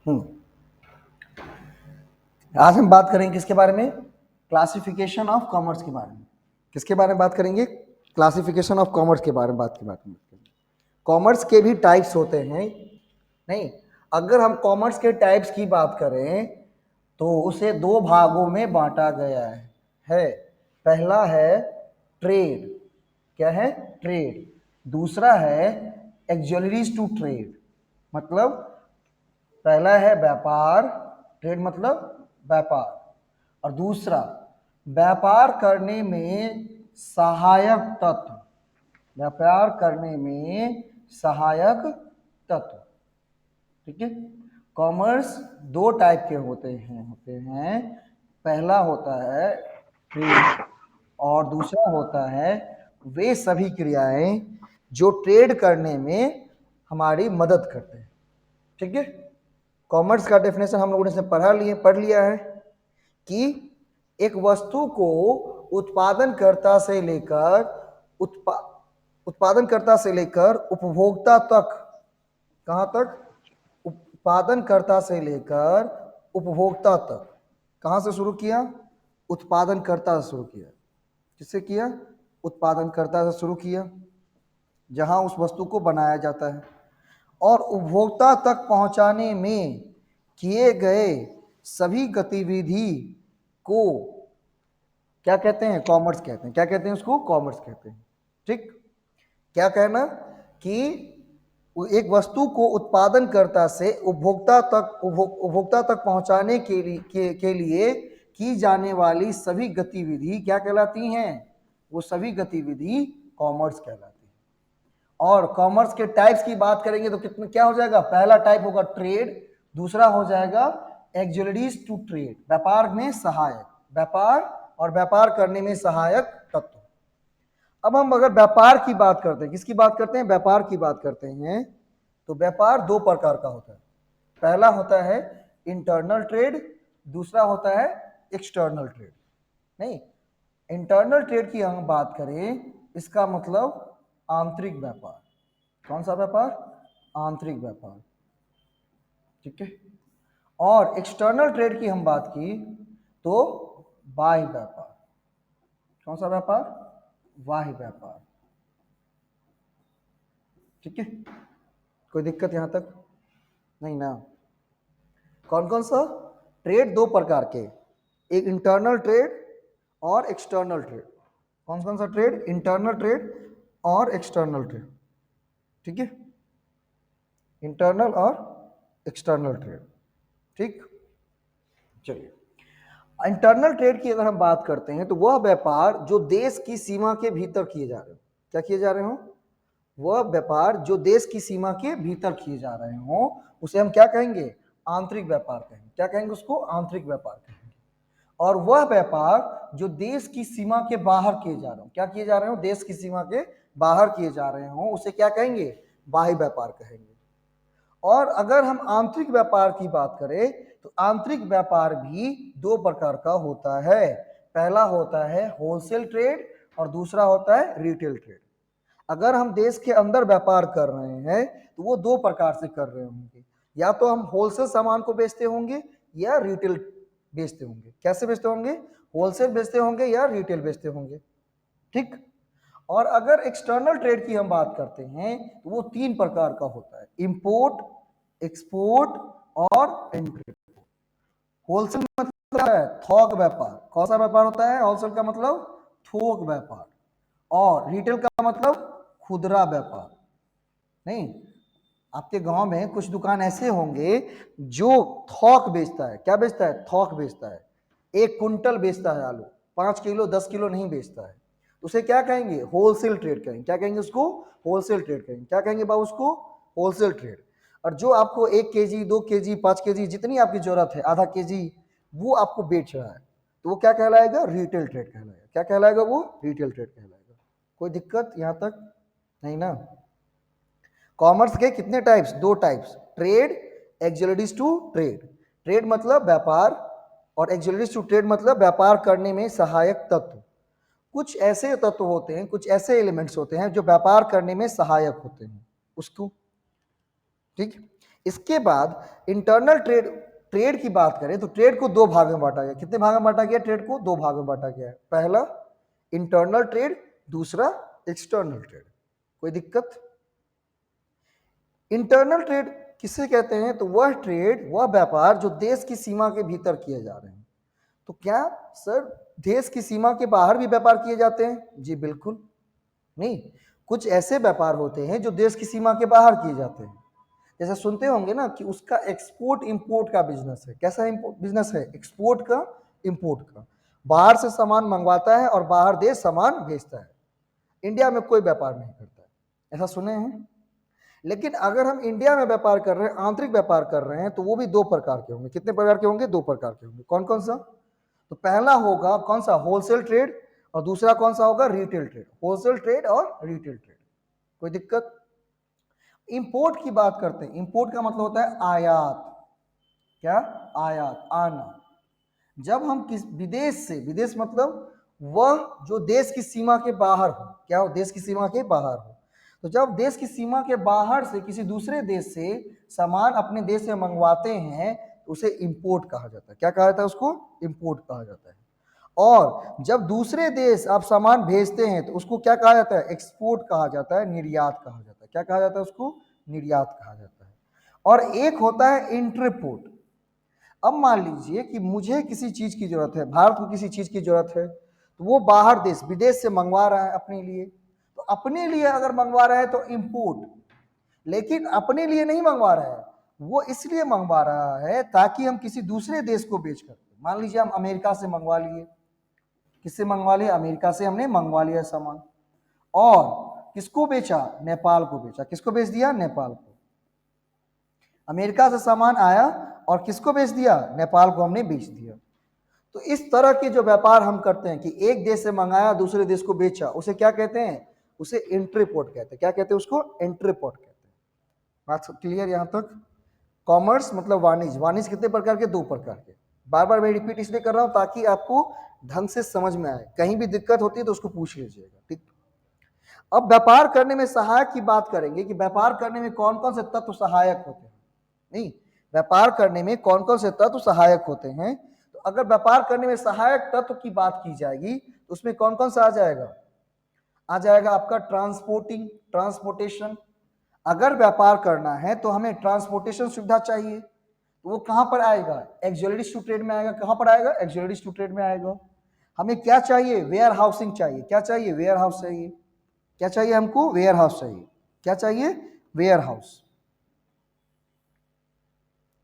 आज हम बात करेंगे किसके बारे में? क्लासिफिकेशन ऑफ कॉमर्स के बारे में। किसके बारे में बात करेंगे? क्लासिफिकेशन ऑफ कॉमर्स के बारे में बात करेंगे। कॉमर्स के भी टाइप्स होते हैं। नहीं, अगर हम कॉमर्स के टाइप्स की बात करें तो उसे दो भागों में बांटा गया है। पहला है ट्रेड। क्या है? ट्रेड। दूसरा है एक्सुलरीज टू ट्रेड। मतलब पहला है व्यापार, ट्रेड मतलब व्यापार, और दूसरा व्यापार करने में सहायक तत्व। व्यापार करने में सहायक तत्व। ठीक है। कॉमर्स दो टाइप के होते हैं। पहला होता है ट्रेड और दूसरा होता है वे सभी क्रियाएं जो ट्रेड करने में हमारी मदद करते हैं। ठीक है। कॉमर्स का डेफिनेशन हम लोगों ने पढ़ लिया है कि एक वस्तु को उत्पादनकर्ता से लेकर उपभोक्ता तक, कहां तक? उत्पादनकर्ता से लेकर उपभोक्ता तक। कहां से शुरू किया? उत्पादनकर्ता से शुरू किया। किससे किया? उत्पादनकर्ता से शुरू किया, जहां उस वस्तु को बनाया जाता है, और उपभोक्ता तक पहुंचाने में किए गए सभी गतिविधि को क्या कहते हैं? कॉमर्स कहते हैं। क्या कहते हैं उसको? कॉमर्स कहते हैं। ठीक। क्या कहना कि एक वस्तु को उत्पादनकर्ता से उपभोक्ता तक पहुंचाने के लिए की जाने वाली सभी गतिविधि क्या कहलाती हैं? वो सभी गतिविधि कॉमर्स कहलाती है। और कॉमर्स के टाइप्स की बात करेंगे तो कितना क्या हो जाएगा? पहला टाइप होगा ट्रेड, दूसरा हो जाएगा एक्सुलरीज टू ट्रेड, व्यापार में सहायक, व्यापार और व्यापार करने में सहायक तत्व। अब हम अगर व्यापार की बात करते हैं, किसकी बात करते हैं? व्यापार की बात करते हैं, तो व्यापार दो प्रकार का होता है। पहला होता है इंटरनल ट्रेड, दूसरा होता है एक्सटर्नल ट्रेड। नहीं, इंटरनल ट्रेड की हम बात करें, इसका मतलब आंतरिक व्यापार। कौन सा व्यापार? आंतरिक व्यापार। ठीक है। और एक्सटर्नल ट्रेड की हम बात की तो बाह्य व्यापार। कौन सा व्यापार? बाह्य व्यापार। ठीक है। कोई दिक्कत यहां तक? नहीं ना? कौन कौन सा ट्रेड? दो प्रकार के, एक इंटरनल ट्रेड और एक्सटर्नल ट्रेड। कौन कौन सा ट्रेड? इंटरनल ट्रेड और एक्सटर्नल ट्रेड। ठीक है। इंटरनल और एक्सटर्नल ट्रेड। ठीक। चलिए, इंटरनल ट्रेड की अगर हम बात करते हैं तो वह व्यापार जो देश की सीमा के भीतर किए जा रहे हो। क्या किए जा रहे हो? वह व्यापार जो देश की सीमा के भीतर किए जा रहे हो, उसे हम क्या कहेंगे? आंतरिक व्यापार कहेंगे। क्या कहेंगे उसको? आंतरिक व्यापार कहेंगे। और वह व्यापार जो देश की सीमा के बाहर किए जा रहे हो, क्या किए जा रहे हो? देश की सीमा के बाहर किए जा रहे हो, उसे क्या कहेंगे? बाह्य व्यापार कहेंगे। और अगर हम आंतरिक व्यापार की बात करें तो आंतरिक व्यापार भी दो प्रकार का होता है। पहला होता है होलसेल ट्रेड और दूसरा होता है रिटेल ट्रेड। अगर हम देश के अंदर व्यापार कर रहे हैं तो वो दो प्रकार से कर रहे होंगे, या तो हम होलसेल सामान को बेचते होंगे या रिटेल बेचते होंगे। कैसे बेचते होंगे? होलसेल बेचते होंगे या रिटेल बेचते होंगे। ठीक। और अगर एक्सटर्नल ट्रेड की हम बात करते हैं तो वो तीन प्रकार का होता है, इंपोर्ट, एक्सपोर्ट और इंट्रेड। होलसेल मतलब है थोक व्यापार। कौन सा व्यापार होता है? होलसेल का मतलब थोक व्यापार, और रिटेल का मतलब खुदरा व्यापार। नहीं, आपके गांव में कुछ दुकान ऐसे होंगे जो थोक बेचता है। क्या बेचता है? थोक बेचता है। 1 कुंटल बेचता है आलू, 5 किलो 10 किलो नहीं बेचता है। उसे क्या कहेंगे? होलसेल ट्रेड कहेंगे। क्या कहेंगे उसको? होलसेल ट्रेड कहेंगे। क्या कहेंगे बाबू उसको? Wholesale trade. और जो आपको 1 kg 2 kg 5 kg जितनी आपकी जरूरत है, आधा kg, वो आपको बेच रहा है, तो वो क्या कहलाएगा? रिटेल ट्रेड कहलाएगा। क्या कहलाएगा? वो रिटेल ट्रेड कहलाएगा। कोई दिक्कत यहां तक? नहीं ना? कॉमर्स के कितने टाइप्स? दो types, trade, auxiliaries to trade. Trade मतलब व्यापार और एक्सुलरीज टू ट्रेड मतलब व्यापार करने में सहायक तत्व। कुछ ऐसे तत्व होते हैं, कुछ ऐसे एलिमेंट्स होते हैं जो व्यापार करने में सहायक होते हैं उसको। ठीक। इसके बाद इंटरनल ट्रेड, ट्रेड की बात करें तो ट्रेड को दो भाग में बांटा गया। कितने भाग में बांटा गया? ट्रेड को दो भाग में बांटा गया है। पहला इंटरनल ट्रेड, दूसरा एक्सटर्नल ट्रेड। कोई दिक्कत? इंटरनल ट्रेड किसे कहते हैं? तो वह ट्रेड, वह व्यापार जो देश की सीमा के भीतर किए जा रहे हैं। तो क्या सर देश की सीमा के बाहर भी व्यापार किए जाते हैं? जी बिल्कुल नहीं। कुछ ऐसे व्यापार होते हैं जो देश की सीमा के बाहर किए जाते हैं। जैसे सुनते होंगे ना कि उसका एक्सपोर्ट इंपोर्ट का बिजनेस है। कैसा बिजनेस है? एक्सपोर्ट का, इंपोर्ट का। बाहर से सामान मंगवाता है और बाहर देश सामान भेजता है। इंडिया में कोई व्यापार नहीं करता है, ऐसा सुने हैं? लेकिन अगर हम इंडिया में व्यापार कर रहे हैं, आंतरिक व्यापार कर रहे हैं, तो वो भी दो प्रकार के होंगे। कितने प्रकार के होंगे? दो प्रकार के होंगे। कौन कौन सा? तो पहला होगा कौन सा? Wholesale trade. और दूसरा कौन सा होगा? Retail trade. होलसेल ट्रेड और रिटेल ट्रेड। कोई दिक्कत? इंपोर्ट की बात करते हैं। इंपोर्ट का मतलब होता है आयात। क्या? आयात, आना। जब हम किस विदेश से, विदेश मतलब वह जो देश की सीमा के बाहर हो। क्या हो? देश की सीमा के बाहर हो। तो जब देश की सीमा के बाहर से किसी दूसरे देश से सामान अपने देश में मंगवाते हैं तो उसे इंपोर्ट कहा जाता है। क्या कहा जाता है? उसको इंपोर्ट कहा जाता है। और जब दूसरे देश आप सामान भेजते हैं तो उसको क्या कहा जाता है? एक्सपोर्ट कहा जाता है, निर्यात कहा जाता है। क्या कहा जाता है? उसको निर्यात कहा जाता है। और एक होता है इंटरपोर्ट। अब मान लीजिए कि मुझे किसी चीज की जरूरत है, भारत को किसी चीज की जरूरत है, तो वो बाहर देश, विदेश से मंगवा रहा है अपने लिए। तो अपने लिए अगर मंगवा रहा है तो इंपोर्ट, लेकिन अपने लिए नहीं मंगवा रहा है, वो इसलिए मंगवा रहा है ताकि हम किसी दूसरे देश को बेच कर, मान लीजिए हम अमेरिका से मंगवा लिए। किससे मंगवा लिया? अमेरिका से हमने मंगवा लिया सामान। और किसको बेचा? नेपाल को बेचा। किसको बेच दिया? नेपाल को। अमेरिका से सामान आया और किसको बेच दिया? नेपाल को हमने बेच दिया। तो इस तरह के जो व्यापार हम करते हैं कि एक देश से मंगाया दूसरे देश को बेचा, उसे क्या कहते हैं? उसे इंटरपोर्ट कहते हैं। क्या कहते हैं उसको? इंटरपोर्ट कहते हैं। बात क्लियर यहां तक? कॉमर्स मतलब वाणिज्य। वाणिज्य कितने प्रकार के? दो प्रकार के। बार बार मैं रिपीट इसलिए कर रहा हूं ताकि आपको ढंग से समझ में आए। कहीं भी दिक्कत होती है तो उसको पूछ लीजिएगा, ठीक? अब व्यापार करने में सहायक की बात करेंगे कि व्यापार करने में कौन कौन से तत्व सहायक होते हैं। नहीं, व्यापार करने में कौन कौन से तत्व सहायक होते हैं? तो अगर व्यापार करने में सहायक तत्व की बात की जाएगी तो उसमें कौन कौन सा आ जाएगा? आ जाएगा आपका ट्रांसपोर्टिंग, ट्रांसपोर्टेशन। अगर व्यापार करना है तो हमें ट्रांसपोर्टेशन सुविधा चाहिए, तो वो कहां पर आएगा? एक्सोलिटिस टू ट्रेड में आएगा। कहां पर आएगा? एक्सोलिटिस टू ट्रेड में आएगा। हमें क्या चाहिए? वेयर हाउसिंग चाहिए। क्या चाहिए? वेयर हाउस चाहिए। क्या चाहिए हमको? वेयर हाउस चाहिए। क्या चाहिए? Warehouse.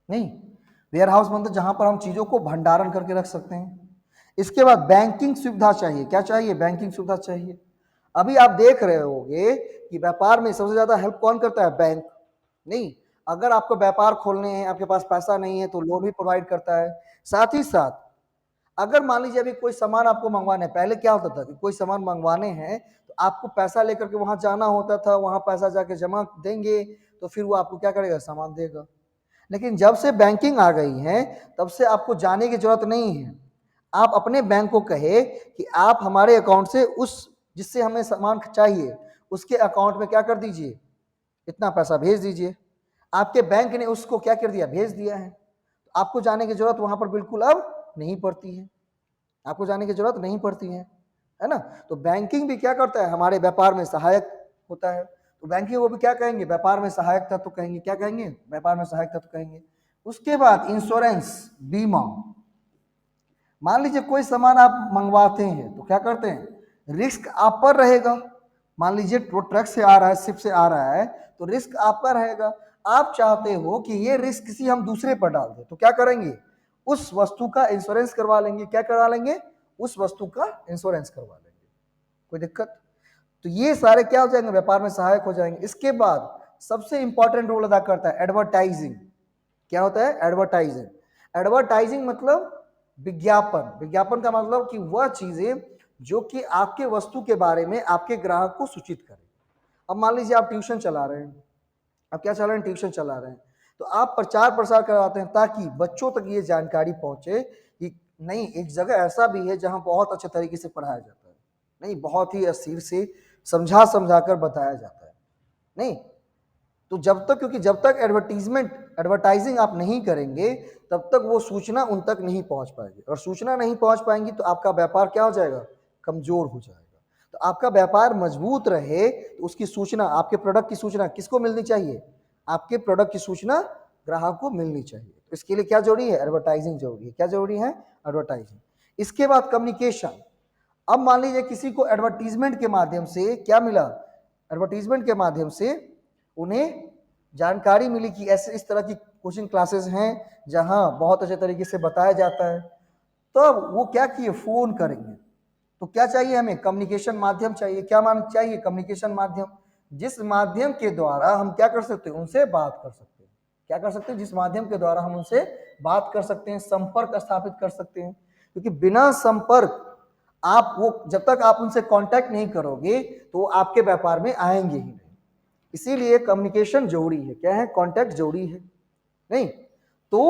नहीं, वेयर हाउस मतलब जहां पर हम चीजों को भंडारण करके रख सकते हैं। इसके बाद बैंकिंग सुविधा चाहिए। क्या चाहिए? बैंकिंग सुविधा चाहिए। अभी आप देख रहे होंगे कि व्यापार में सबसे ज्यादा हेल्प कौन करता है? बैंक। नहीं, अगर आपको व्यापार खोलने हैं, आपके पास पैसा नहीं है तो लोन भी प्रोवाइड करता है। साथ ही साथ अगर मान लीजिए अभी कोई सामान आपको मंगवाना है, पहले क्या होता था कि कोई सामान मंगवाने हैं तो आपको पैसा लेकर के वहां जाना होता था, वहां पैसा जाके जमा देंगे तो फिर वो आपको क्या करेगा? सामान देगा। लेकिन जब से बैंकिंग आ गई है तब से आपको जाने की जरूरत नहीं है। आप अपने बैंक को कहे कि आप हमारे अकाउंट से उस जिससे हमें सामान चाहिए उसके अकाउंट में क्या कर दीजिए? इतना पैसा भेज दीजिए। आपके बैंक ने उसको क्या कर दिया? भेज दिया है। आपको जाने की जरूरत वहां पर बिल्कुल अब नहीं पड़ती है। आपको जाने की जरूरत नहीं पड़ती है ना? तो बैंकिंग भी क्या करता है? हमारे व्यापार में सहायक होता है। तो बैंकिंग को भी क्या कहेंगे? व्यापार में सहायक तत्व कहेंगे। क्या कहेंगे? व्यापार में सहायक तत्व कहेंगे। उसके बाद इंश्योरेंस, बीमा। मान लीजिए कोई सामान आप मंगवाते हैं तो क्या करते हैं? रिस्क आप पर रहेगा। मान लीजिए ट्रक से आ रहा है, शिप से आ रहा है, तो रिस्क आपका रहेगा। आप चाहते हो कि ये रिस्क किसी हम दूसरे पर डाल दें, तो क्या करेंगे? उस वस्तु का इंश्योरेंस करवा लेंगे। क्या करवा लेंगे? उस वस्तु का इंश्योरेंस करवा लेंगे। कोई दिक्कत? तो ये सारे क्या हो जाएंगे? व्यापार में सहायक हो जाएंगे। इसके बाद सबसे इंपॉर्टेंट रोल अदा करता है एडवर्टाइजिंग। क्या होता है? एडवर्टाइजिंग। एडवर्टाइजिंग मतलब विज्ञापन। विज्ञापन का मतलब कि वह चीजें जो कि आपके वस्तु के बारे में आपके ग्राहक को सूचित करें। अब मान लीजिए आप ट्यूशन चला रहे हैं, आप क्या चला रहे हैं? ट्यूशन चला रहे हैं, तो आप प्रचार प्रसार करवाते हैं ताकि बच्चों तक ये जानकारी पहुंचे कि नहीं, एक जगह ऐसा भी है जहां बहुत अच्छे तरीके से पढ़ाया जाता है, नहीं बहुत ही अस्थिर से समझा समझा कर बताया जाता है। नहीं, तो जब तक, क्योंकि जब तक एडवर्टाइजिंग आप नहीं करेंगे तब तक वो सूचना उन तक नहीं पहुंच पाएगी, और सूचना नहीं पहुंच पाएंगी तो आपका व्यापार क्या हो जाएगा, कमजोर हो जाएगा। तो आपका व्यापार मजबूत रहे तो उसकी सूचना, आपके प्रोडक्ट की सूचना किसको मिलनी चाहिए, आपके प्रोडक्ट की सूचना ग्राहक को मिलनी चाहिए। तो इसके लिए क्या जरूरी है, एडवर्टाइजिंग जरूरी है। क्या जरूरी है, एडवर्टाइजिंग। इसके बाद कम्युनिकेशन। अब मान लीजिए किसी को एडवर्टीजमेंट के माध्यम से क्या मिला, एडवर्टीजमेंट के माध्यम से उन्हें जानकारी मिली कि ऐसे इस तरह की कोचिंग क्लासेस हैं जहां बहुत अच्छे तरीके से बताया जाता है, तब वो क्या किए, फोन करेंगे। तो क्या चाहिए हमें, कम्युनिकेशन माध्यम चाहिए। क्या चाहिए, कम्युनिकेशन माध्यम, जिस माध्यम के द्वारा हम क्या कर सकते हैं, उनसे बात कर सकते हैं। क्या कर सकते हैं, जिस माध्यम के द्वारा हम उनसे बात कर सकते हैं, संपर्क स्थापित कर सकते हैं। क्योंकि बिना संपर्क आप वो, जब तक आप उनसे कांटेक्ट नहीं करोगे तो वो आपके व्यापार में आएंगे ही नहीं। इसीलिए कम्युनिकेशन जरूरी है। क्या है, कांटेक्ट जरूरी है, नहीं तो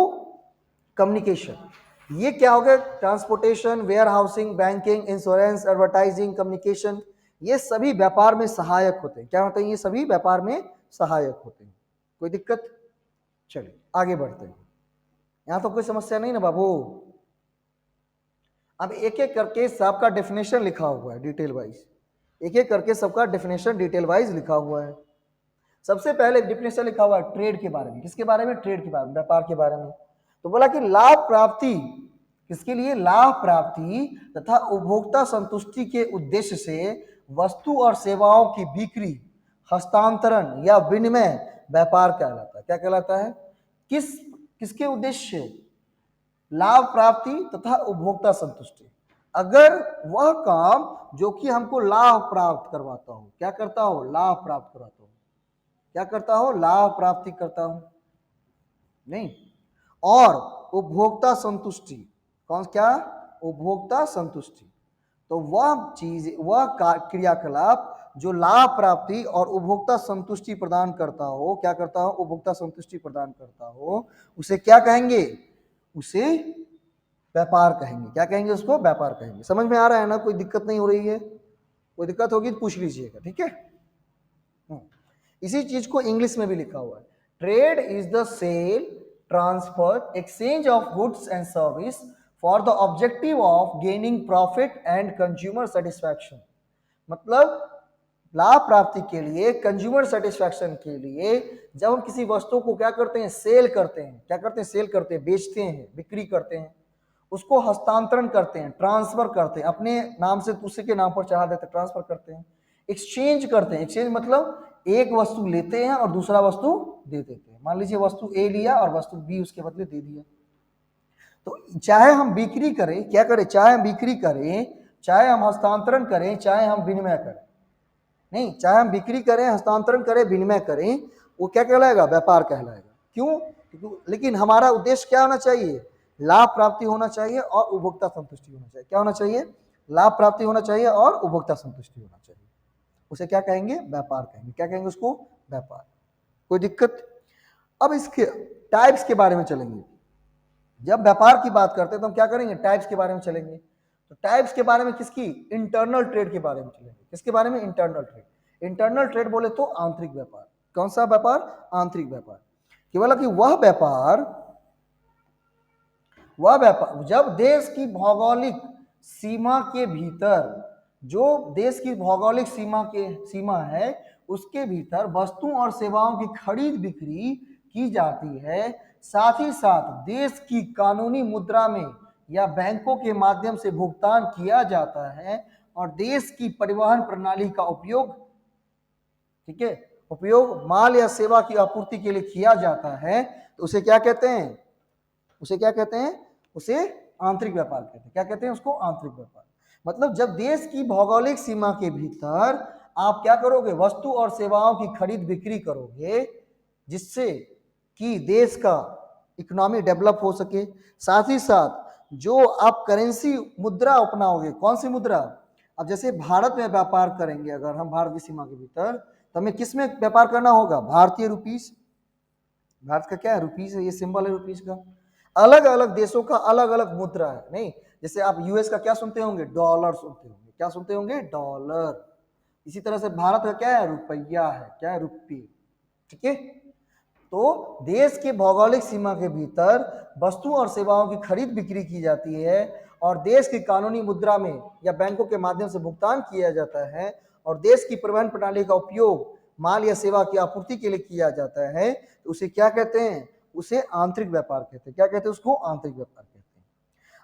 कम्युनिकेशन। ये क्या हो गया, transportation, warehousing, banking, insurance, advertising, communication, ये सभी व्यापार में सहायक होते हैं। क्या होते हैं, ये सभी व्यापार में सहायक होते हैं। कोई दिक्कत, चलिए आगे बढ़ते हैं। यहां तो कोई समस्या नहीं ना बाबू। अब एक एक करके सबका डेफिनेशन लिखा हुआ है डिटेल वाइज, एक एक करके सबका डेफिनेशन डिटेल वाइज लिखा हुआ है। सबसे पहले डेफिनेशन लिखा हुआ है ट्रेड के बारे में। किसके बारे में, ट्रेड के बारे में, व्यापार के बारे में। तो बोला कि लाभ प्राप्ति, किसके लिए, लाभ प्राप्ति तथा उपभोक्ता संतुष्टि के उद्देश्य से वस्तु और सेवाओं की बिक्री, हस्तांतरण या विनिमय व्यापार कहलाता है। क्या कहलाता है, किसके उद्देश्य से, लाभ प्राप्ति तथा उपभोक्ता संतुष्टि। अगर वह काम जो कि हमको लाभ प्राप्त करवाता हो, क्या करता हो, लाभ प्राप्त करवाता हो, क्या करता हो, लाभ प्राप्ति करता हो, नहीं, और उपभोक्ता संतुष्टि, कौन, क्या, उपभोक्ता संतुष्टि। तो वह चीज, वह क्रियाकलाप जो लाभ प्राप्ति और उपभोक्ता संतुष्टि प्रदान करता हो, क्या करता हो, उपभोक्ता संतुष्टि प्रदान करता हो, उसे क्या कहेंगे, उसे व्यापार कहेंगे। क्या कहेंगे, उसको व्यापार कहेंगे। समझ में आ रहा है ना, कोई दिक्कत नहीं हो रही है, कोई दिक्कत होगी तो पूछ लीजिएगा, ठीक है। इसी चीज को इंग्लिश में भी लिखा हुआ है, trade is the sale, transfer, exchange of goods and service for the objective of gaining profit and consumer satisfaction. मतलब लाभ प्राप्ति के लिए, कंज्यूमर सेटिस्फैक्शन के लिए जब हम किसी वस्तु को क्या करते हैं, सेल करते हैं, क्या करते हैं, सेल करते हैं, बेचते हैं, बिक्री करते हैं, उसको हस्तांतरण करते हैं, ट्रांसफर करते हैं, अपने नाम से दूसरे के नाम पर चढ़ा देते हैं, ट्रांसफर करते हैं, एक्सचेंज करते हैं। एक्सचेंज मतलब एक वस्तु लेते हैं और दूसरा वस्तु दे देते हैं। मान लीजिए वस्तु ए लिया और वस्तु बी उसके बदले दे दिया। तो चाहे हम बिक्री करें, क्या करें, चाहे हम बिक्री करें, चाहे हम हस्तांतरण करें, चाहे हम विनिमय करें, नहीं, चाहे हम बिक्री करें, हस्तांतरण करें, विनिमय करें, वो क्या कहलाएगा, व्यापार कहलाएगा। क्यों, लेकिन हमारा उद्देश्य क्या होना चाहिए, लाभ प्राप्ति होना चाहिए और उपभोक्ता संतुष्टि होना चाहिए। क्या होना चाहिए, लाभ प्राप्ति होना चाहिए और उपभोक्ता संतुष्टि होना चाहिए। उसे क्या कहेंगे, व्यापार कहेंगे। क्या कहेंगे उसको, व्यापार। कोई दिक्कत। अब इसके टाइप्स के बारे में चलेंगे। जब व्यापार की बात करते हैं तो हम क्या करेंगे, टाइप्स के बारे में चलेंगे। तो टाइप्स के बारे में किसकी, इंटरनल ट्रेड के बारे में चलेंगे। किसके बारे में, इंटरनल ट्रेड। इंटरनल ट्रेड बोले तो आंतरिक व्यापार। कौन सा व्यापार, आंतरिक व्यापार। केवल कि वह व्यापार जब देश की भौगोलिक सीमा के भीतर, जो देश की भौगोलिक सीमा है उसके भीतर वस्तुओं और सेवाओं की खरीद बिक्री की जाती है, साथ ही साथ देश की कानूनी मुद्रा में या बैंकों के माध्यम से भुगतान किया जाता है, और देश की परिवहन प्रणाली का उपयोग, ठीक है, उपयोग माल या सेवा की आपूर्ति के लिए किया जाता है, तो उसे क्या कहते हैं, उसे क्या कहते हैं, उसे आंतरिक व्यापार कहते हैं। क्या कहते हैं उसको, आंतरिक व्यापार। मतलब जब देश की भौगोलिक सीमा के भीतर आप क्या करोगे, वस्तु और सेवाओं की खरीद बिक्री करोगे, जिससे कि देश का इकोनॉमी डेवलप हो सके, साथ ही साथ जो आप करेंसी मुद्रा अपनाओगे, कौन सी मुद्रा, अब जैसे भारत में व्यापार करेंगे, अगर हम भारत की सीमा के भीतर, तो हमें किस में व्यापार करना होगा, भारतीय रुपीस। भारत का क्या है, रुपीस है, ये सिंबल है रुपीस का। अलग अलग देशों का अलग अलग मुद्रा है, नहीं, जैसे आप यूएस का क्या सुनते होंगे, डॉलर सुनते होंगे। क्या सुनते होंगे, डॉलर। इसी तरह से भारत का क्या है, रुपया है, क्या है, रुपये, ठीक है। तो देश के भौगोलिक सीमा के भीतर वस्तुओं और सेवाओं की खरीद बिक्री की जाती है और देश की कानूनी मुद्रा में या बैंकों के माध्यम से भुगतान किया जाता है और देश की परिवहन प्रणाली का उपयोग माल या सेवा की आपूर्ति के लिए किया जाता है, तो उसे क्या कहते हैं? उसे आंतरिक व्यापार कहते हैं। क्या कहते हैं उसको? आंतरिक व्यापार कहते हैं।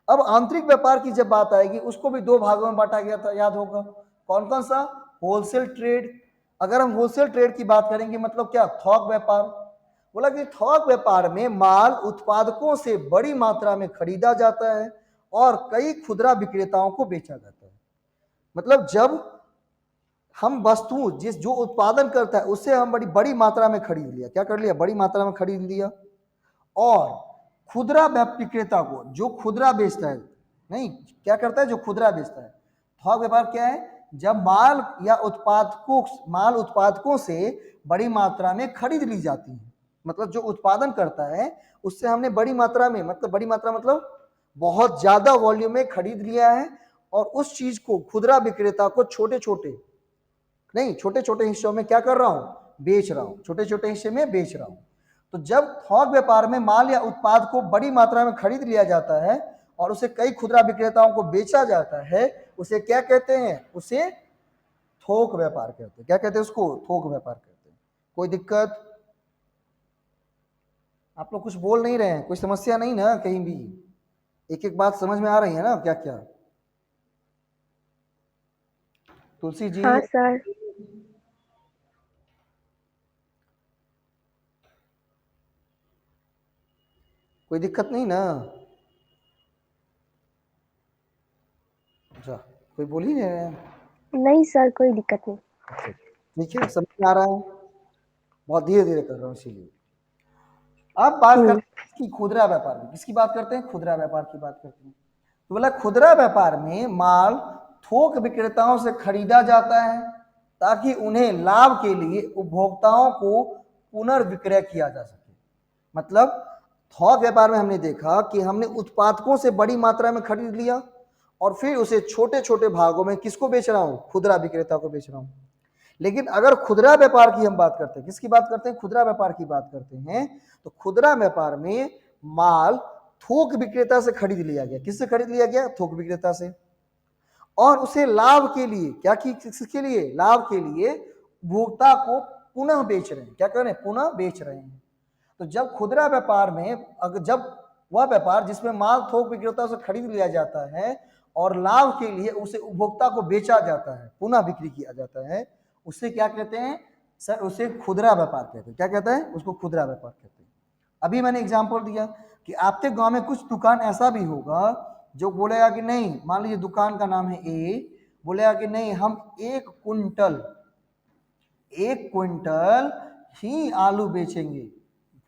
अब आंतरिक व्यापार की जब बात आएगी, उसको भी दो भागों में बांटा गया था, याद होगा। कौन कौन सा? Wholesale trade. अगर हम होलसेल ट्रेड की बात करेंगे, मतलब क्या? थोक व्यापार। बोला कि थोक व्यापार में माल उत्पादकों से बड़ी मात्रा में खरीदा जाता है और कई खुदरा विक्रेताओं को बेचा जाता है। मतलब जब हम वस्तु जो उत्पादन करता है उससे हम बड़ी बड़ी मात्रा में खरीद लिया, क्या कर लिया? बड़ी मात्रा में खरीद लिया, और खुदरा विक्रेता को, जो खुदरा बेचता है, नहीं क्या करता है? जो खुदरा बेचता है। थोक व्यापार क्या है? जब माल या उत्पादकों से बड़ी मात्रा में खरीद ली जाती है, मतलब जो उत्पादन करता है उससे हमने बड़ी मात्रा में, मतलब बड़ी मात्रा मतलब बहुत ज्यादा वॉल्यूम में खरीद लिया है, और उस चीज को खुदरा विक्रेता को छोटे छोटे हिस्सों में क्या कर रहा हूं? बेच रहा हूं, छोटे छोटे हिस्से में बेच रहा हूं। तो जब थोक व्यापार में माल या उत्पाद को बड़ी मात्रा में खरीद लिया जाता है और उसे कई खुदरा विक्रेताओं को बेचा जाता है, उसे क्या कहते हैं? उसे थोक व्यापार कहते हैं। क्या कहते हैं उसको? थोक व्यापार कहते हैं। कोई दिक्कत? आप लोग कुछ बोल नहीं रहे हैं, कोई समस्या नहीं ना कहीं भी? एक एक बात समझ में आ रही है ना क्या क्या? तुलसी जी, हाँ सर। कोई दिक्कत नहीं ना? अच्छा, कोई बोल ही नहीं रहे हैं। नहीं सर, कोई दिक्कत नहीं। अच्छा, ठीक है, समझ में आ रहा है। बहुत धीरे धीरे कर रहा हूँ इसीलिए। अब बात करते हैं इसकी खुदरा व्यापार में। किसकी बात करते हैं? खुदरा व्यापार की बात करते हैं। तो बोला खुदरा व्यापार में माल थोक विक्रेताओं से खरीदा जाता है ताकि उन्हें लाभ के लिए उपभोक्ताओं को पुनर्विक्रय किया जा सके। मतलब थोक व्यापार में हमने देखा कि हमने उत्पादकों से बड़ी मात्रा में खरीद लिया और फिर उसे छोटे छोटे भागों में किसको बेच रहा हूं? खुदरा विक्रेता को बेच रहा हूं। लेकिन अगर खुदरा व्यापार की हम बात करते हैं, किसकी बात करते हैं? खुदरा व्यापार की बात करते हैं, तो खुदरा व्यापार में माल थोक विक्रेता से खरीद लिया गया। किससे खरीद लिया गया? थोक विक्रेता से। और उसे लाभ के लिए क्या की? किसके लिए? लाभ के लिए उपभोक्ता को पुनः बेच रहे हैं। क्या कर रहे हैं? पुनः बेच रहे हैं। तो जब खुदरा व्यापार में, जब वह व्यापार जिसमें माल थोक विक्रेता से खरीद लिया जाता है और लाभ के लिए उसे उपभोक्ता को बेचा जाता है, पुनः बिक्री किया जाता है, उसे क्या कहते हैं सर? उसे खुदरा व्यापार कहते हैं। क्या कहते हैं उसको? खुदरा व्यापार कहते हैं। अभी मैंने एग्जांपल दिया कि आपके गांव में कुछ दुकान ऐसा भी होगा जो बोलेगा कि नहीं, मान लीजिए दुकान का नाम है ए, बोलेगा कि नहीं हम 1 क्विंटल ही आलू बेचेंगे,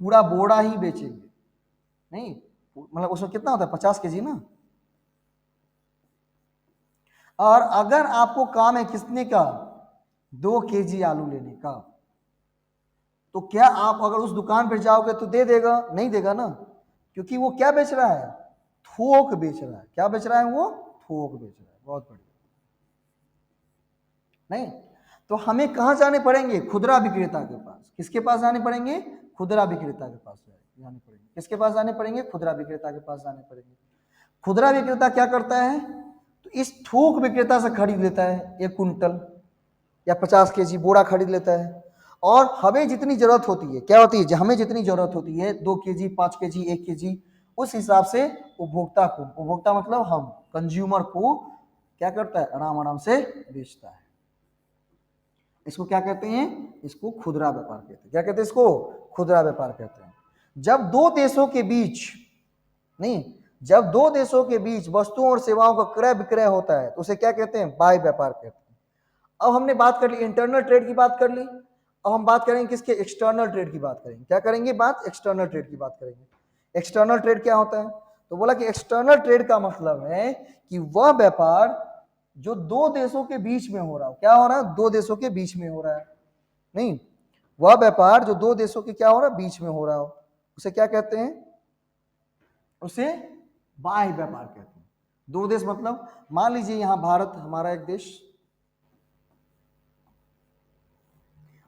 पूरा बोरा ही बेचेंगे। नहीं, मतलब उसमें कितना होता है? 50 kg ना। और अगर आपको काम है कितने का? 2 kg आलू लेने का, तो क्या आप अगर उस दुकान पर जाओगे तो दे देगा? नहीं देगा ना, क्योंकि वो क्या बेच रहा है? थोक बेच रहा है। क्या बेच रहा है वो? थोक बेच रहा है। बहुत बढ़िया। नहीं, तो हमें कहां जाने पड़ेंगे? खुदरा विक्रेता के पास। किसके पास जाने पड़ेंगे? खुदरा विक्रेता के पास जाने पड़ेंगे। किसके पास जाने पड़ेंगे? खुदरा विक्रेता के पास जाने पड़ेंगे। खुदरा विक्रेता क्या करता है? तो इस थोक विक्रेता से खरीद लेता है 1 क्विंटल या 50 kg बोरा खरीद लेता है, और हमें जितनी जरूरत होती है, क्या होती है? हमें जितनी जरूरत होती है 2 kg, 5 kg, 1 kg, उस हिसाब से उपभोक्ता मतलब हम कंज्यूमर को क्या करता है? आराम आराम से बेचता है। इसको क्या कहते हैं? इसको खुदरा व्यापार कहते हैं। क्या कहते हैं इसको? खुदरा व्यापार कहते हैं। जब दो देशों के बीच वस्तुओं और सेवाओं का क्रय विक्रय होता है तो उसे क्या कहते हैं? बाह्य व्यापार कहते हैं। अब हमने बात कर ली इंटरनल ट्रेड की, बात कर ली। अब हम बात करेंगे किसके? एक्सटर्नल ट्रेड की बात करेंगे। क्या करेंगे? बात एक्सटर्नल ट्रेड की बात करेंगे। एक्सटर्नल ट्रेड क्या होता है? तो बोला कि एक्सटर्नल ट्रेड का मतलब है कि वह व्यापार जो दो देशों के बीच में हो रहा हो। क्या हो रहा है? दो देशों के बीच में हो रहा है। नहीं, वह व्यापार जो दो देशों के क्या हो रहा है? बीच में हो रहा हो, उसे क्या कहते हैं? उसे बाह्य व्यापार कहते हैं। दो देश मतलब मान लीजिए यहां भारत हमारा एक देश,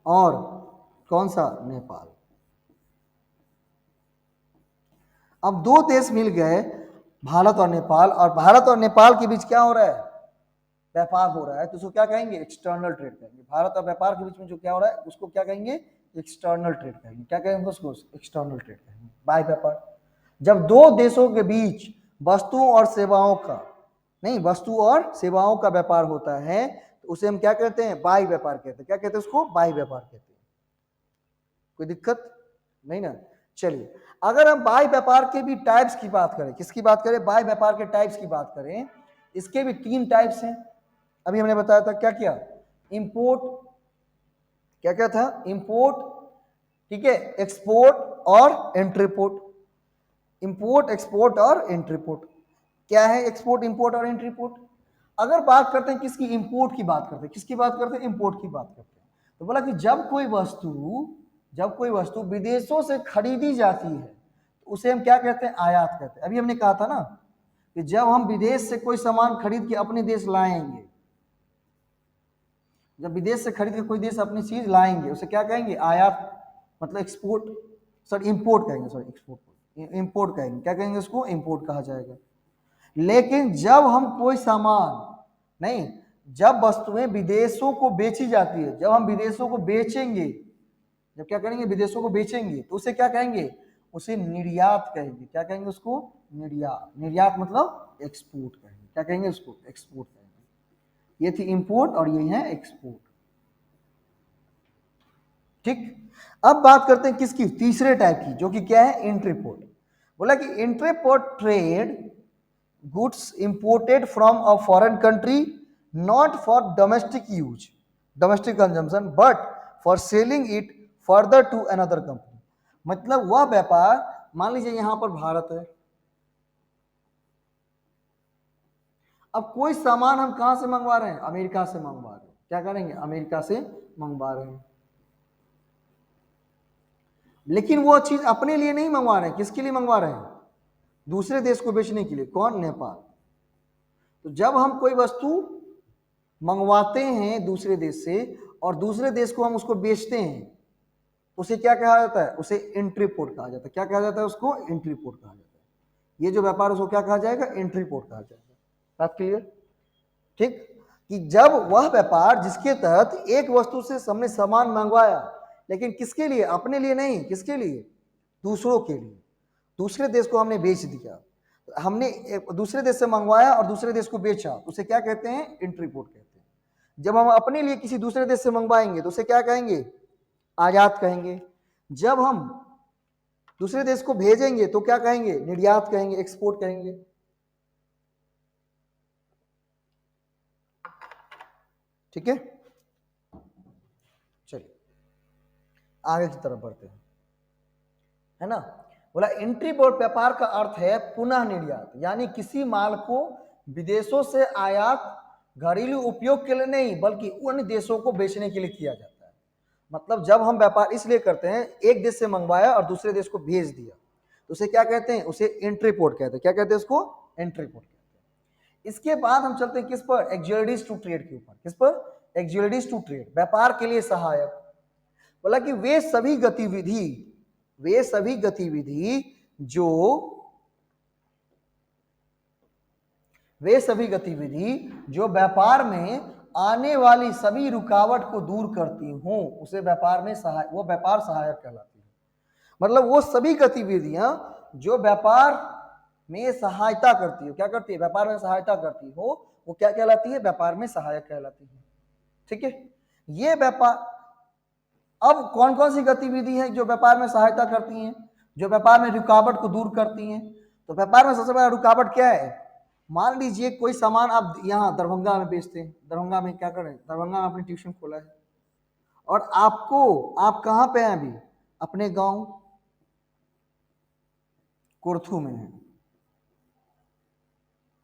और कौन सा? नेपाल। अब दो देश मिल गए, भारत और नेपाल, और भारत और नेपाल के बीच क्या हो रहा है? व्यापार हो रहा है, तो उसको क्या कहेंगे? एक्सटर्नल ट्रेड कहेंगे। भारत और व्यापार के बीच में जो क्या हो रहा है उसको क्या कहेंगे? एक्सटर्नल ट्रेड कहेंगे। क्या कहेंगे उसको? एक्सटर्नल ट्रेड कहेंगे, बाह्य व्यापार। जब दो देशों के बीच वस्तुओं और सेवाओं का, नहीं, वस्तु और सेवाओं का व्यापार होता है तो उसे हम क्या कहते हैं? बाह्य व्यापार कहते हैं। क्या कहते हैं उसको? बाह्य व्यापार कहते हैं। कोई दिक्कत नहीं ना? चलिए, अगर हम बाह्य व्यापार के भी टाइप्स की बात करें, किसकी बात करें? बाह्य व्यापार के टाइप्स की बात करें, इसके भी 3 टाइप्स हैं। अभी हमने बताया था क्या क्या? इंपोर्ट, क्या क्या था? इंपोर्ट, ठीक है, एक्सपोर्ट और एंट्रीपोर्ट। इंपोर्ट, एक्सपोर्ट और एंट्रीपोर्ट। क्या है एक्सपोर्ट, इंपोर्ट और एंट्रीपोर्ट? अगर बात करते हैं किसकी? इंपोर्ट की बात करते हैं। किसकी बात करते हैं? इंपोर्ट की बात करते हैं। तो बोला कि जब कोई वस्तु विदेशों से खरीदी जाती है तो उसे हम क्या कहते हैं? आयात कहते हैं। अभी हमने कहा था ना कि जब हम विदेश से कोई सामान खरीद के अपने देश लाएंगे, जब विदेश से खरीद के कोई देश अपनी चीज लाएंगे उसे क्या कहेंगे? आयात, मतलब एक्सपोर्ट, सॉरी इंपोर्ट कहेंगे, सॉरी एक्सपोर्ट, इंपोर्ट कहेंगे। क्या कहेंगे उसको? इंपोर्ट कहा जाएगा। लेकिन जब हम कोई सामान, नहीं, जब वस्तुएं विदेशों को बेची जाती है, जब हम विदेशों को बेचेंगे, जब क्या करेंगे? विदेशों को बेचेंगे, तो उसे क्या कहेंगे? उसे निर्यात कहेंगे। क्या कहेंगे उसको? निर्यात। निर्यात मतलब एक्सपोर्ट कहेंगे। क्या कहेंगे उसको? एक्सपोर्ट कहेंगे। ये थी इंपोर्ट और ये है एक्सपोर्ट। ठीक, अब बात करते हैं किसकी? तीसरे टाइप की, जो कि क्या है? इंट्रीपोर्ट। बोला कि entrepot trade goods imported from a foreign country not for domestic use, domestic consumption, but for selling it further to another company. मतलब वह व्यापार, मान लीजिए यहां पर भारत है, अब कोई सामान हम कहां से मंगवा रहे हैं? अमेरिका से मंगवा रहे हैं। क्या करेंगे? अमेरिका से मंगवा रहे हैं, लेकिन वो चीज अपने लिए नहीं मंगवा रहे हैं। किसके लिए मंगवा रहे हैं? दूसरे देश को बेचने के लिए। कौन? नेपाल। तो जब हम कोई वस्तु मंगवाते हैं दूसरे देश से और दूसरे देश को हम उसको बेचते हैं, उसे क्या कहा जाता है? उसे एंट्री पोर्ट कहा जाता है। क्या कहा जाता है उसको? एंट्री पोर्ट कहा जाता है। ये जो व्यापार उसको क्या कहा जाएगा? एंट्री पोर्ट कहा जाएगा। बात क्लियर? ठीक, कि जब वह व्यापार जिसके तहत एक वस्तु से हमने सामान मंगवाया, लेकिन किसके लिए? अपने लिए नहीं, किसके लिए? दूसरों के लिए। दूसरे देश को हमने बेच दिया, हमने दूसरे देश से मंगवाया और दूसरे देश को बेचा, उसे क्या कहते हैं? एंट्री पोर्ट कहते हैं। जब हम अपने लिए किसी दूसरे देश से मंगवाएंगे तो उसे क्या कहेंगे? आयात कहेंगे। जब हम दूसरे देश को भेजेंगे तो क्या कहेंगे? निर्यात कहेंगे, एक्सपोर्ट कहेंगे। ठीक है, चलिए आगे की तरफ बढ़ते हैं, है ना। बोला एंट्री पोर्ट व्यापार का अर्थ है पुनः निर्यात, यानी किसी माल को विदेशों से आयात घरेलू उपयोग के लिए नहीं बल्कि अन्य देशों को बेचने के लिए किया जाता है। मतलब जब हम व्यापार इसलिए करते हैं, एक देश से मंगवाया और दूसरे देश को भेज दिया, तो उसे क्या कहते हैं? उसे एंट्री पोर्ट कहते हैं। क्या कहते हैं उसको? एंट्री पोर्ट कहते हैं। इसके बाद हम चलते हैं किस पर? एक्सोडियस टू ट्रेड के ऊपर। किस पर? एक्सोडियस टू ट्रेड, व्यापार के लिए सहायक। बोला कि वे सभी गतिविधि जो व्यापार में आने वाली सभी रुकावट को दूर करती हूं, उसे व्यापार में वो व्यापार सहायक कहलाती है। मतलब वो सभी गतिविधियां जो व्यापार में सहायता करती हो, क्या करती है? व्यापार में सहायता करती हो, वो क्या कहलाती है? व्यापार में सहायक कहलाती है। ठीक है, ये व्यापार, अब कौन कौन सी गतिविधि है जो व्यापार में सहायता करती हैं, जो व्यापार में रुकावट को दूर करती हैं? तो व्यापार में सबसे बड़ा रुकावट क्या है? मान लीजिए कोई सामान आप यहाँ दरभंगा में बेचते हैं, दरभंगा में क्या करें? दरभंगा में अपनी ट्यूशन खोला है और आप कहाँ पे हैं अभी? अपने गांव कुर्थू में है।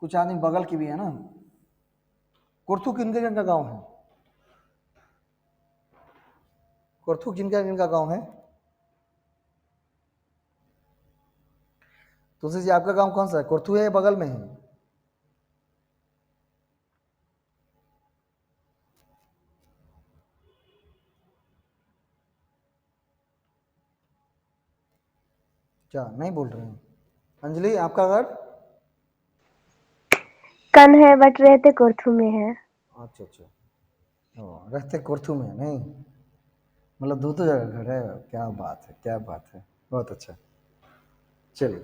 कुछ आदमी बगल की भी है ना। कुर्थू किनका किनका गांव है? कुर्थू किनका किनका गांव है? तुलसी जी आपका गांव कौन सा है? कुर्थू है या बगल में है? क्या नहीं बोल रहे हैं? अंजलि आपका घर? कन है बट रहते कुर्थू में है। अच्छा अच्छा, रहते कुर्थू में नहीं, मतलब दो जगह घर है। क्या बात है, क्या बात है, बहुत अच्छा। चलिए,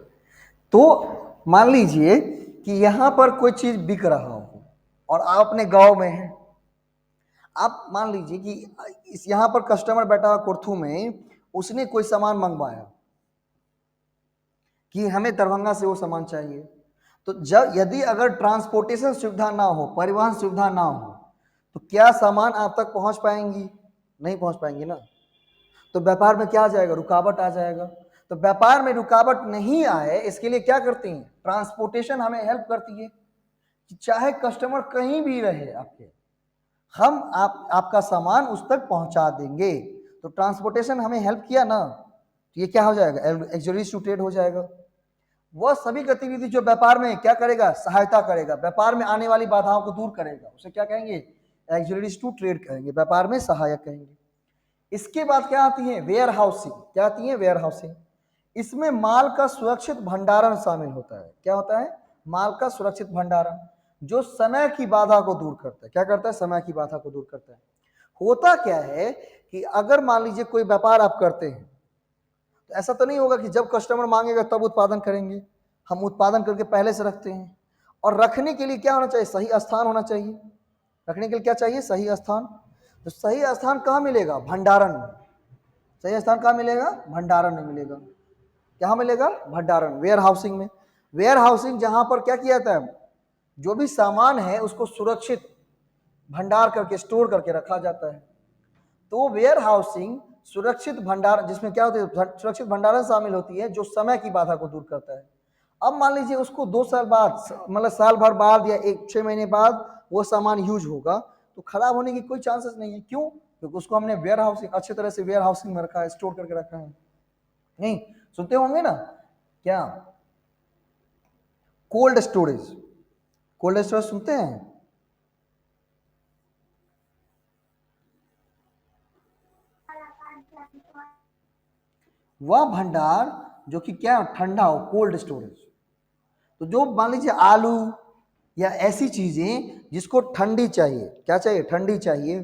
तो मान लीजिए कि यहाँ पर कोई चीज बिक रहा हो और आप अपने गांव में हैं। आप मान लीजिए कि इस यहाँ पर कस्टमर बैठा हुआ कुर्थू में, उसने कोई सामान मंगवाया कि हमें दरभंगा से वो सामान चाहिए। तो जब यदि अगर ट्रांसपोर्टेशन सुविधा ना हो, परिवहन सुविधा ना हो, तो क्या सामान आप तक पहुंच पाएंगी? नहीं पहुंच पाएंगी ना। तो व्यापार में क्या आ जाएगा? रुकावट आ जाएगा। तो व्यापार में रुकावट नहीं आए इसके लिए क्या करती हैं? ट्रांसपोर्टेशन हमें हेल्प करती है कि चाहे कस्टमर कहीं भी रहे आपके, हम आपका सामान उस तक पहुंचा देंगे। तो ट्रांसपोर्टेशन हमें हेल्प किया ना, तो ये क्या हो जाएगा? एक्सोरीज टू ट्रेड हो जाएगा। वह सभी गतिविधि जो व्यापार में क्या करेगा? सहायता करेगा, व्यापार में आने वाली बाधाओं को दूर करेगा, उसे क्या कहेंगे? एक्सोरीज टू ट्रेड कहेंगे, व्यापार में सहायक कहेंगे। इसके बाद क्या आती है? Warehousing. क्या आती है? Warehousing. इसमें माल का सुरक्षित भंडारण शामिल होता है। क्या होता है? माल का सुरक्षित भंडारण, जो समय की बाधा को दूर करता है। क्या करता है? समय की बाधा को दूर करता है। होता क्या है कि अगर मान लीजिए कोई व्यापार आप करते हैं, तो ऐसा तो नहीं होगा कि जब कस्टमर मांगेगा तब उत्पादन करेंगे। हम उत्पादन करके पहले से रखते हैं, और रखने के लिए क्या होना चाहिए? सही स्थान होना चाहिए। रखने के लिए क्या चाहिए? सही स्थान। तो सही स्थान कहाँ मिलेगा? भंडारण में। सही स्थान कहाँ मिलेगा? भंडारण में मिलेगा। कहाँ मिलेगा? भंडारण, वेयर हाउसिंग में। वेयर हाउसिंग जहां पर क्या किया जाता है? जो भी सामान है उसको सुरक्षित भंडार करके, स्टोर करके रखा जाता है। तो वेयर हाउसिंग सुरक्षित भंडार, जिसमें क्या होती है? सुरक्षित भंडारण शामिल होती है, जो समय की बाधा को दूर करता है। अब मान लीजिए उसको 2 साल बाद, मतलब साल भर बाद या 6 महीने बाद वो सामान यूज होगा, तो खराब होने की कोई चांसेस नहीं है। क्यों? क्योंकि उसको हमने वेयर हाउसिंग, अच्छे तरह से वेयर हाउसिंग में रखा है, स्टोर करके रखा है। नहीं सुनते होंगे ना क्या? Cold storage. कोल्ड स्टोरेज सुनते हैं? वह भंडार जो कि क्या ठंडा हो, कोल्ड स्टोरेज। तो जो मान लीजिए आलू या ऐसी चीजें जिसको ठंडी चाहिए, क्या चाहिए? ठंडी चाहिए,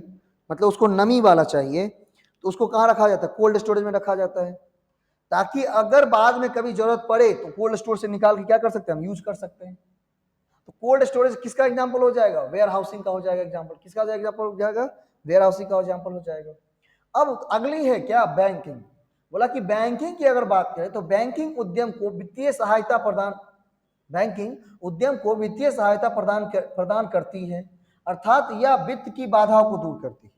मतलब उसको नमी वाला चाहिए, तो उसको कहाँ रखा जाता है? कोल्ड स्टोरेज में रखा जाता है, ताकि अगर बाद में कभी जरूरत पड़े तो कोल्ड स्टोर से निकाल के क्या कर सकते हैं? हम यूज कर सकते हैं। तो कोल्ड स्टोरेज किसका एग्जाम्पल हो जाएगा? वेयर हाउसिंग का हो जाएगा एग्जाम्पल। किसका एग्जाम्पल हो जाएगा? वेयर हाउसिंग का एग्जाम्पल हो जाएगा। अब अगली है क्या? बैंकिंग। बोला कि बैंकिंग की अगर बात करें तो बैंकिंग उद्यम को वित्तीय सहायता प्रदान, बैंकिंग उद्यम को वित्तीय सहायता प्रदान करती है, अर्थात यह वित्त की बाधाओं को दूर करती है।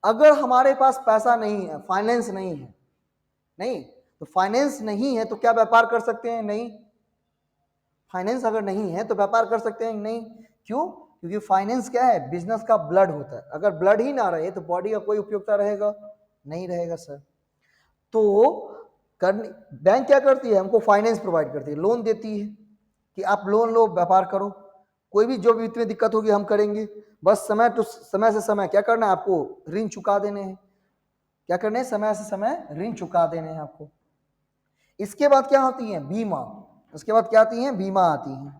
अगर हमारे पास पैसा नहीं है, फाइनेंस नहीं है, नहीं तो फाइनेंस नहीं है तो क्या व्यापार कर सकते हैं? नहीं। फाइनेंस अगर नहीं है तो व्यापार कर सकते हैं? नहीं। क्यों? क्योंकि फाइनेंस क्या है? बिजनेस का ब्लड होता है। अगर ब्लड ही ना रहे तो बॉडी का कोई उपयोगिता रहेगा? नहीं रहेगा सर। तो बैंक क्या करती है? हमको फाइनेंस प्रोवाइड करती है, लोन देती है कि आप लोन लो, व्यापार करो, कोई भी जो भी इतनी दिक्कत होगी हम करेंगे। बस समय टू समय से समय क्या करना है? आपको ऋण चुका देने हैं। क्या करने हैं? समय से समय ऋण चुका देने हैं आपको। इसके बाद क्या होती है? बीमा। उसके बाद क्या आती है? बीमा आती है।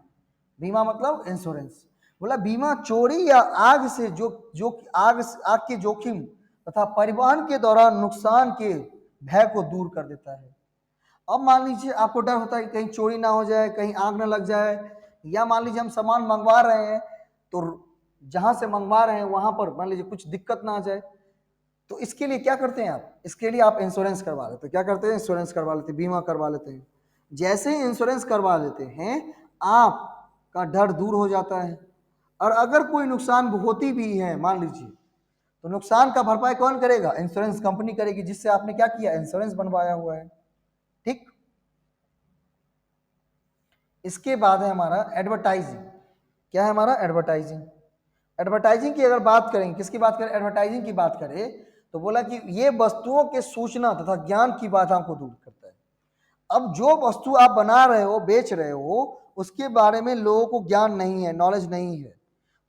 बीमा मतलब इंश्योरेंस। बोला बीमा चोरी या आग से जो आग के जोखिम तथा परिवहन के दौरान नुकसान के भय को दूर कर देता है। अब मान लीजिए आपको डर होता है कि कहीं चोरी ना हो जाए, कहीं आग ना लग जाए, या मान लीजिए हम सामान मंगवा रहे हैं तो जहां से मंगवा रहे हैं वहां पर मान लीजिए कुछ दिक्कत ना आ जाए, तो इसके लिए क्या करते हैं आप? इसके लिए आप इंश्योरेंस करवा लेते हैं। क्या करते हैं? इंश्योरेंस करवा लेते हैं, बीमा करवा लेते हैं। जैसे ही इंश्योरेंस करवा लेते हैं आपका डर दूर हो जाता है। और अगर कोई नुकसान होती भी है मान लीजिए, तो नुकसान का भरपाई कौन करेगा? इंश्योरेंस कंपनी करेगी, जिससे आपने क्या किया? इंश्योरेंस बनवाया हुआ है। ठीक। इसके बाद है हमारा एडवर्टाइजिंग। क्या है हमारा? एडवर्टाइजिंग। एडवर्टाइजिंग की अगर बात करें, किसकी बात करें? एडवर्टाइजिंग की बात करें तो बोला कि ये वस्तुओं के सूचना तथा ज्ञान की बाधाओं को दूर करता है। अब जो वस्तु आप बना रहे हो, बेच रहे हो, उसके बारे में लोगों को ज्ञान नहीं है, नॉलेज नहीं है,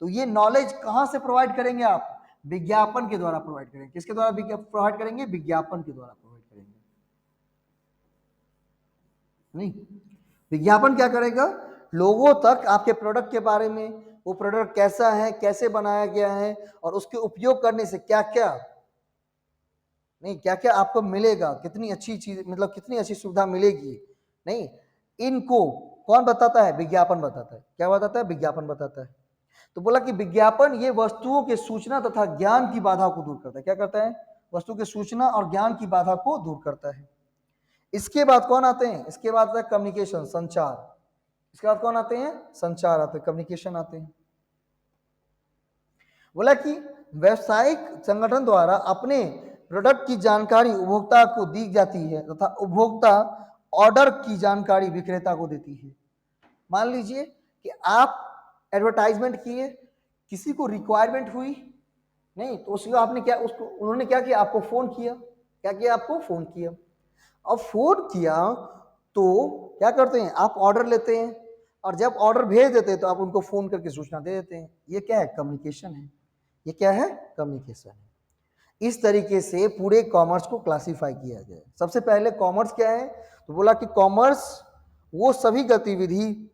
तो ये नॉलेज कहां से प्रोवाइड करेंगे आप? विज्ञापन के द्वारा प्रोवाइड करेंगे। किसके द्वारा प्रोवाइड करेंगे? विज्ञापन के द्वारा प्रोवाइड करेंगे। नहीं, विज्ञापन क्या करेगा, लोगों तक आपके प्रोडक्ट के बारे में, वो प्रोडक्ट कैसा है, कैसे बनाया गया है, और उसके उपयोग करने से क्या क्या नहीं, क्या क्या आपको मिलेगा, कितनी अच्छी चीज, मतलब कितनी अच्छी सुविधा मिलेगी, नहीं, इनको कौन बताता है, विज्ञापन बताता है। क्या बताता है, विज्ञापन बताता है। तो बोला कि विज्ञापन ये वस्तुओं के सूचना तथा ज्ञान की बाधा को दूर करता है। क्या करता है, वस्तु के सूचना और ज्ञान की बाधा को दूर करता है। इसके बाद कौन आते हैं, इसके बाद आता है कम्युनिकेशन, संचार। इसके बाद कौन आते हैं, संचार आते हैं, कम्युनिकेशन आते हैं। बोला कि व्यावसायिक संगठन द्वारा अपने प्रोडक्ट की जानकारी उपभोक्ता को दी जाती है तथा उपभोक्ता ऑर्डर की जानकारी विक्रेता को देती है। मान लीजिए कि आप एडवर्टाइजमेंट किए, किसी को रिक्वायरमेंट हुई, नहीं तो उसको आपने क्या, उसको उन्होंने क्या किया, आपको फोन किया। क्या किया, आपको फोन किया। अब फोन किया तो क्या करते हैं, आप ऑर्डर लेते हैं, और जब ऑर्डर भेज देते हैं तो आप उनको फोन करके सूचना दे देते हैं। ये क्या है, कम्युनिकेशन है। ये क्या है, कम्युनिकेशन है। इस तरीके से पूरे कॉमर्स को क्लासिफाई किया गया है। सबसे पहले कॉमर्स क्या है, तो बोला कि कॉमर्स वो सभी गतिविधि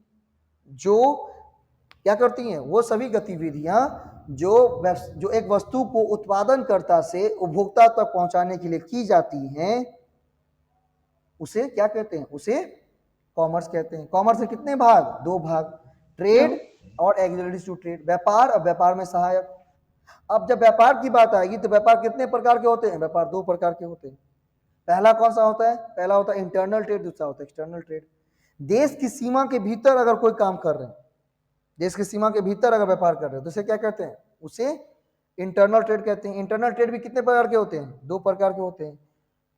जो क्या करती हैं, वो सभी गतिविधियां जो एक वस्तु को उत्पादनकर्ता से उपभोक्ता तक पहुंचाने के लिए की जाती हैं, उसे क्या कहते हैं, उसे कॉमर्स कहते हैं। कॉमर्स के कितने भाग, दो भाग, ट्रेड और एक्सोलरीज टू ट्रेड, व्यापार और व्यापार में सहायक। अब जब व्यापार की बात आएगी तो व्यापार कितने प्रकार के होते हैं, व्यापार दो प्रकार के होते हैं। पहला कौन सा होता है, पहला होता है इंटरनल ट्रेड, दूसरा होता है एक्सटर्नल ट्रेड। देश की सीमा के भीतर अगर कोई काम कर रहे हैं, देश की सीमा के भीतर अगर व्यापार कर रहे हैं तो उसे क्या कहते हैं, उसे इंटरनल ट्रेड कहते हैं। इंटरनल ट्रेड भी कितने प्रकार के होते हैं, दो प्रकार के होते हैं।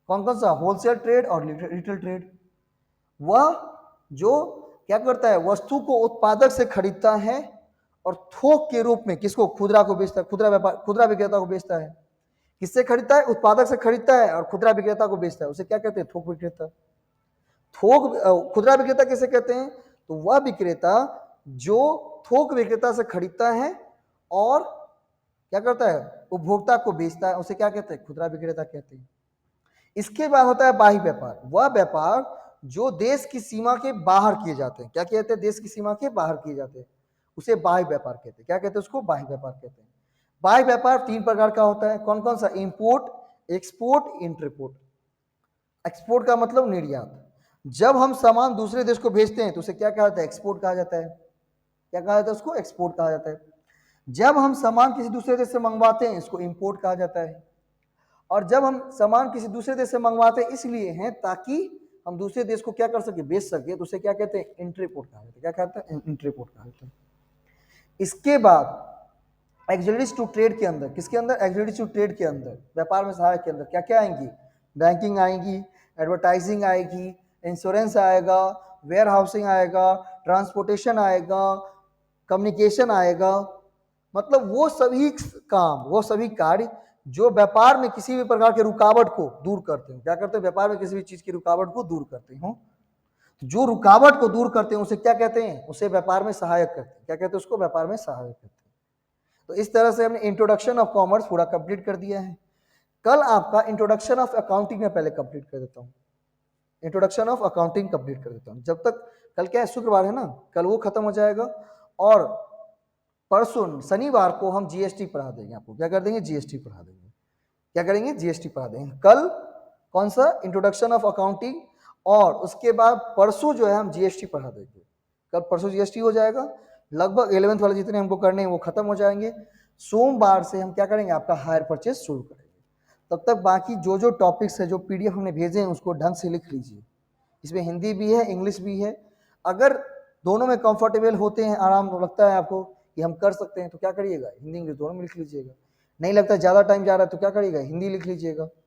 कौन कौन सा, होलसेल ट्रेड और रिटेल ट्रेड। वह जो क्या करता है, वस्तु को उत्पादक से खरीदता है और थोक के रूप में किसको, खुदरा को बेचता है, खुदरा व्यापार, खुदरा विक्रेता को बेचता है। किससे खरीदता है, उत्पादक से खरीदता है और खुदरा विक्रेता को बेचता है, उसे क्या कहते हैं, थोक विक्रेता। खुदरा विक्रेता किसे कहते हैं, तो वह विक्रेता जो थोक विक्रेता से खरीदता है और क्या करता है, उपभोक्ता को बेचता है, उसे क्या कहते हैं, खुदरा विक्रेता कहते हैं। इसके बाद होता है बाह्य व्यापार। वह व्यापार जो देश की सीमा के बाहर किए जाते हैं, क्या कहते हैं, देश की सीमा के बाहर किए जाते हैं, उसे बाह्य व्यापार कहते हैं। क्या कहते हैं उसको, बाह्य व्यापार कहते हैं। बाह्य व्यापार तीन प्रकार का होता है। कौन कौन सा, इंपोर्ट, एक्सपोर्ट, इंटरपोर्ट। एक्सपोर्ट का मतलब निर्यात। जब हम सामान दूसरे देश को भेजते हैं तो उसे क्या कहा जाता है, एक्सपोर्ट कहा जाता है। क्या कहा जाता है उसको, एक्सपोर्ट कहा जाता है। जब हम सामान किसी दूसरे देश से मंगवाते हैं इसको इंपोर्ट कहा जाता है। और जब हम सामान किसी दूसरे देश से मंगवाते हैं इसलिए हैं ताकि हम दूसरे देश को क्या कर सके, बेच सके, तो उसे क्या कहते हैं, इंटरपोर्ट कहा जाता है। क्या कहते हैं, इंटरपोर्ट कहा जाता है। इसके बाद एक्सोलरीज टू ट्रेड के अंदर, किसके अंदर, एक्सोलरीज टू ट्रेड के अंदर, व्यापार में सहायक के अंदर क्या क्या आएंगी, बैंकिंग आएगी, एडवर्टाइजिंग आएगी, इंश्योरेंस आएगा, वेयर हाउसिंग आएगा, ट्रांसपोर्टेशन आएगा, कम्युनिकेशन आएगा। मतलब वो सभी काम, वो सभी कार्य जो व्यापार में किसी भी प्रकार के रुकावट को दूर करते हैं। क्या करते हैं, व्यापार में किसी भी चीज की रुकावट को दूर करते हो। जो रुकावट को दूर करते हैं उसे क्या कहते हैं, उसे व्यापार में सहायक करते हैं। क्या कहते हैं उसको, व्यापार में सहायक करते हैं। तो इस तरह से हमने इंट्रोडक्शन ऑफ कॉमर्स पूरा कंप्लीट कर दिया है। कल आपका इंट्रोडक्शन ऑफ अकाउंटिंग में पहले कंप्लीट कर देता हूँ, इंट्रोडक्शन ऑफ अकाउंटिंग कंप्लीट कर देता हूँ। जब तक, कल क्या है, शुक्रवार है ना, कल वो खत्म हो जाएगा और परसों शनिवार को हम जीएसटी पढ़ा देंगे आपको। क्या कर देंगे, जीएसटी पढ़ा देंगे। क्या करेंगे, जीएसटी पढ़ा देंगे। कल कौन सा, इंट्रोडक्शन ऑफ अकाउंटिंग, और उसके बाद परसों जो है हम जीएसटी पढ़ा देंगे। कल परसों जीएसटी हो जाएगा, लगभग 11th वाले जितने हमको करने हैं वो खत्म हो जाएंगे। सोमवार से हम क्या करेंगे, आपका हायर परचेज शुरू करेंगे। तब तक बाकी जो जो टॉपिक्स है, जो पीडीएफ हमने भेजे हैं उसको ढंग से लिख लीजिए। इसमें हिंदी भी है, इंग्लिश भी है। अगर दोनों में कंफर्टेबल होते हैं, आराम लगता है आपको कि हम कर सकते हैं, तो क्या करिएगा, हिंदी इंग्लिश दोनों में लिख लीजिएगा। नहीं लगता ज़्यादा टाइम जा रहा है तो क्या करिएगा, हिंदी लिख लीजिएगा।